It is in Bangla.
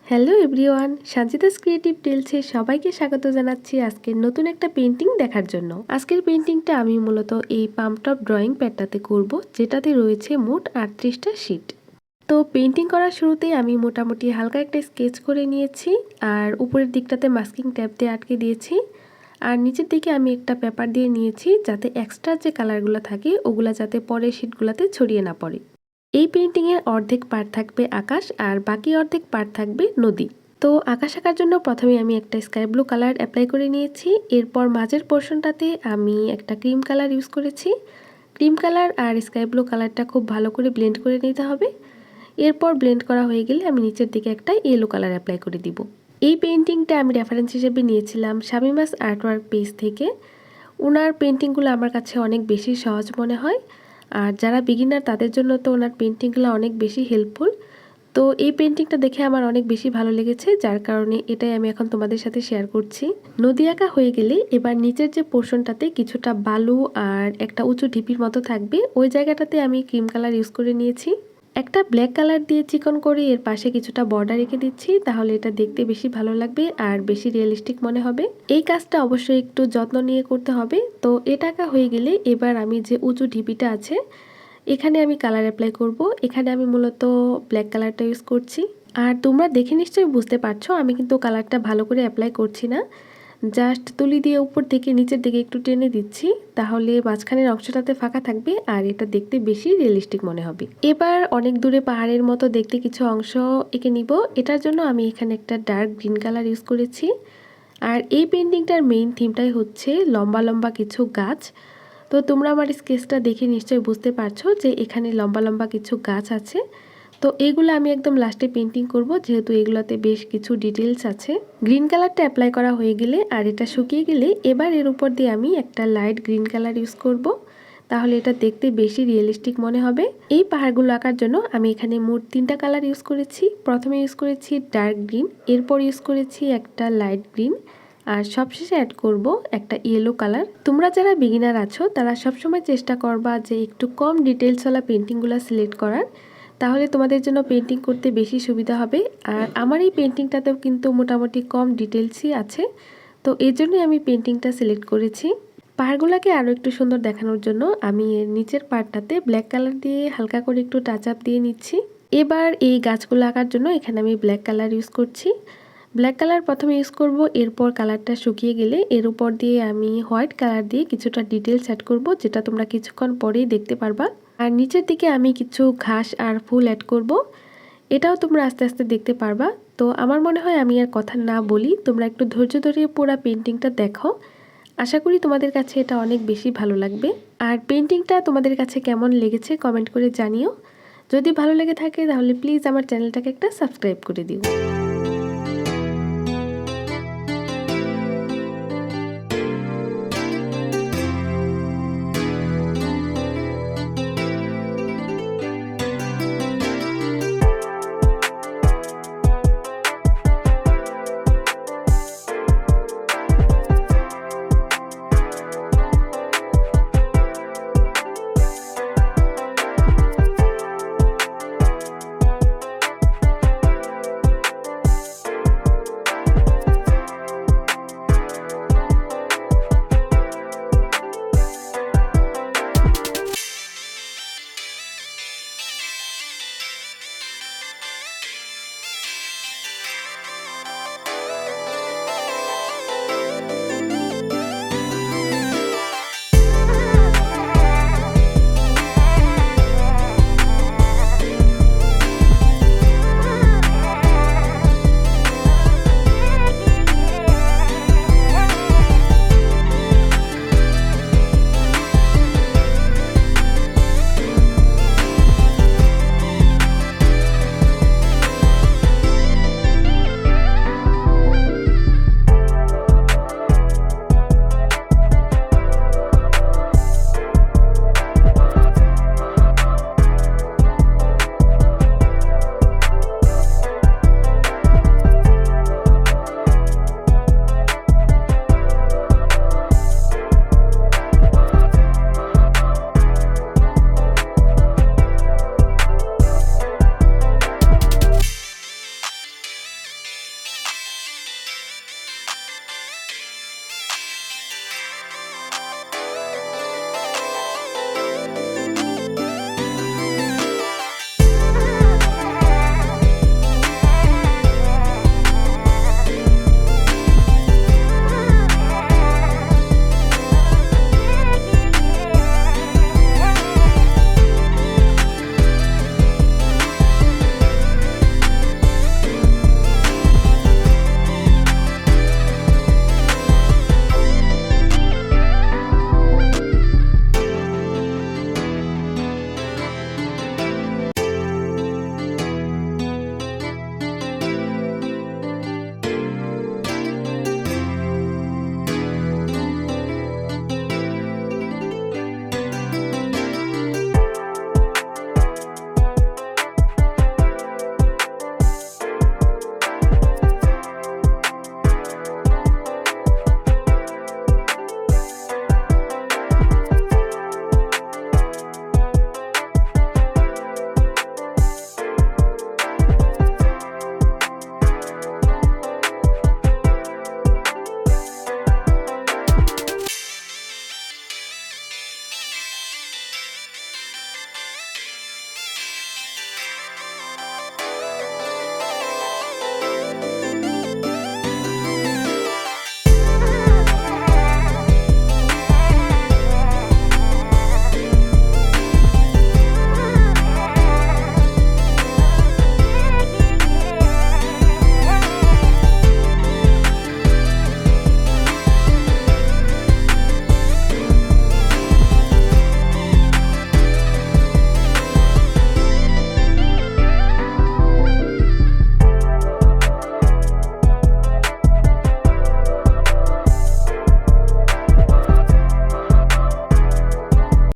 হ্যালো এভরিওয়ান, সানজিদাস ক্রিয়েটিভ টেলসে সবাইকে স্বাগত জানাচ্ছি আজকের নতুন একটা পেন্টিং দেখার জন্য। আজকের পেন্টিংটা আমি মূলত এই পাম্পটপ ড্রয়িং প্যাডটাতে করব, যেটাতে রয়েছে মোট 38টা শিট। তো পেন্টিং করার শুরুতেই আমি মোটামুটি হালকা একটা স্কেচ করে নিয়েছি, আর উপরের দিকটাতে মাস্কিং ট্যাপ দিয়ে আটকে দিয়েছি, আর নিচের দিকে আমি একটা পেপার দিয়ে নিয়েছি যাতে এক্সট্রা যে কালারগুলো থাকে ওগুলা যাতে পরের শিটগুলোতে ছড়িয়ে না পড়ে। এই পেন্টিংয়ের অর্ধেক পার্ট থাকবে আকাশ আর বাকি অর্ধেক পার্ট থাকবে নদী। তো আকাশ আঁকার জন্য প্রথমে আমি একটা স্কাই ব্লু কালার অ্যাপ্লাই করে নিয়েছি। এরপর মাঝের পোর্শনটাতে আমি একটা ক্রিম কালার ইউজ করেছি। ক্রিম কালার আর স্কাই ব্লু কালারটা খুব ভালো করে ব্লেন্ড করে নিতে হবে। এরপর ব্লেন্ড করা হয়ে গেলে আমি নিচের দিকে একটা ইয়েলো কালার অ্যাপ্লাই করে দিব। এই পেন্টিংটা আমি রেফারেন্স হিসেবে নিয়েছিলাম শামিমাস আর্টওয়ার্ক পেজ থেকে। ওনার পেন্টিংগুলো আমার কাছে অনেক বেশি সহজ মনে হয়, আর যারা বিগিনার তাদের জন্য তো ওনার পেন্টিংগুলো অনেক বেশি হেল্পফুল। তো এই পেন্টিংটা দেখে আমার অনেক বেশি ভালো লেগেছে, যার কারণে এটাই আমি এখন তোমাদের সাথে শেয়ার করছি। নদী আঁকা হয়ে গেলে এবার নিচের যে পোর্শনটাতে কিছুটা বালু আর একটা উঁচু ঢিপির মতো থাকবে, ওই জায়গাটাতে আমি ক্রিম কালার ইউজ করে নিয়েছি। একটা ব্ল্যাক কালার দিয়ে চিকন করে এর পাশে কিছুটা বর্ডার রেখে দিচ্ছি, তাহলে এটা দেখতে বেশি ভালো লাগবে আর বেশি রিয়েলিস্টিক মনে হবে। এই কাজটা অবশ্যই একটু যত্ন নিয়ে করতে হবে। তো এটা আঁকা হয়ে গেলে এবার আমি যে উঁচু ঢিপিটা আছে এখানে আমি কালার অ্যাপ্লাই করব। এখানে আমি মূলত ব্ল্যাক কালারটা ইউজ করছি, আর তোমরা দেখে নিশ্চয়ই বুঝতে পারছো আমি কিন্তু কালারটা ভালো করে অ্যাপ্লাই করছি না, জাস্ট তুলি দিয়ে উপর থেকে নিচের দিকে একটু টেনে দিচ্ছি, তাহলে মাঝখানের অংশটাতে ফাঁকা থাকবে আর এটা দেখতে বেশি রিয়েলিস্টিক মনে হবে। এবার অনেক দূরে পাহাড়ের মতো দেখতে কিছু অংশ এঁকে নিব। এটার জন্য আমি এখানে একটা ডার্ক গ্রিন কালার ইউজ করেছি। আর এই পেন্টিংটার মেইন থিমটাই হচ্ছে লম্বা লম্বা কিছু গাছ। তো তোমরা আমার স্কেচটা দেখে নিশ্চয়ই বুঝতে পারছো যে এখানে লম্বা লম্বা কিছু গাছ আছে। তো এইগুলো আমি একদম লাস্টে পেন্টিং করব, যেহেতু এগুলোতে বেশ কিছু ডিটেলস আছে। গ্রিন কালারটা অ্যাপ্লাই করা হয়ে গেলে আর এটা শুকিয়ে গেলে এবার এর উপর দিয়ে আমি একটা লাইট গ্রিন কালার ইউজ করব, তাহলে এটা দেখতে বেশি রিয়েলিস্টিক মনে হবে। এই পাহাড়গুলো আঁকার জন্য আমি এখানে মোট 3টা কালার ইউজ করেছি। প্রথমে ইউজ করেছি ডার্ক গ্রিন, এরপর ইউজ করেছি একটা লাইট গ্রিন, আর সবশেষে অ্যাড করব একটা ইয়েলো কালার। তোমরা যারা বিগিনার আছো তারা সবসময় চেষ্টা করবা যে একটু কম ডিটেলসওয়ালা পেন্টিংগুলো সিলেক্ট করার, তাহলে তোমাদের জন্য পেন্টিং করতে বেশি সুবিধা হবে। আর আমার এই পেন্টিংটাতেও কিন্তু মোটামুটি কম ডিটেলসই আছে, তো এই জন্যই আমি পেন্টিংটা সিলেক্ট করেছি। পাহাড়গুলোকে আরও একটু সুন্দর দেখানোর জন্য আমি এর নিচের পার্টটাতে ব্ল্যাক কালার দিয়ে হালকা করে একটু টাচ আপ দিয়ে নিচ্ছি। এবার এই গাছগুলো আঁকার জন্য এখানে আমি ব্ল্যাক কালার ইউজ করছি। ব্ল্যাক কালার প্রথমে ইউজ করব, এরপর কালারটা শুকিয়ে গেলে এর উপর দিয়ে আমি হোয়াইট কালার দিয়ে কিছুটা ডিটেলস অ্যাড করব, যেটা তোমরা কিছুক্ষণ পরেই দেখতে পারবা। আর নিচের দিকে আমি কিছু ঘাস আর ফুল অ্যাড করব, এটাও তোমরা আস্তে আস্তে দেখতে পারবা। তো আমার মনে হয় আমি আর কথা না বলি, তোমরা একটু ধৈর্য ধরে পুরো পেন্টিংটা দেখো। আশা করি তোমাদের কাছে এটা অনেক বেশি ভালো লাগবে। আর পেন্টিংটা তোমাদের কাছে কেমন লেগেছে কমেন্ট করে জানিও। যদি ভালো লেগে থাকে তাহলে প্লিজ আমার চ্যানেলটাকে একটা সাবস্ক্রাইব করে দিও।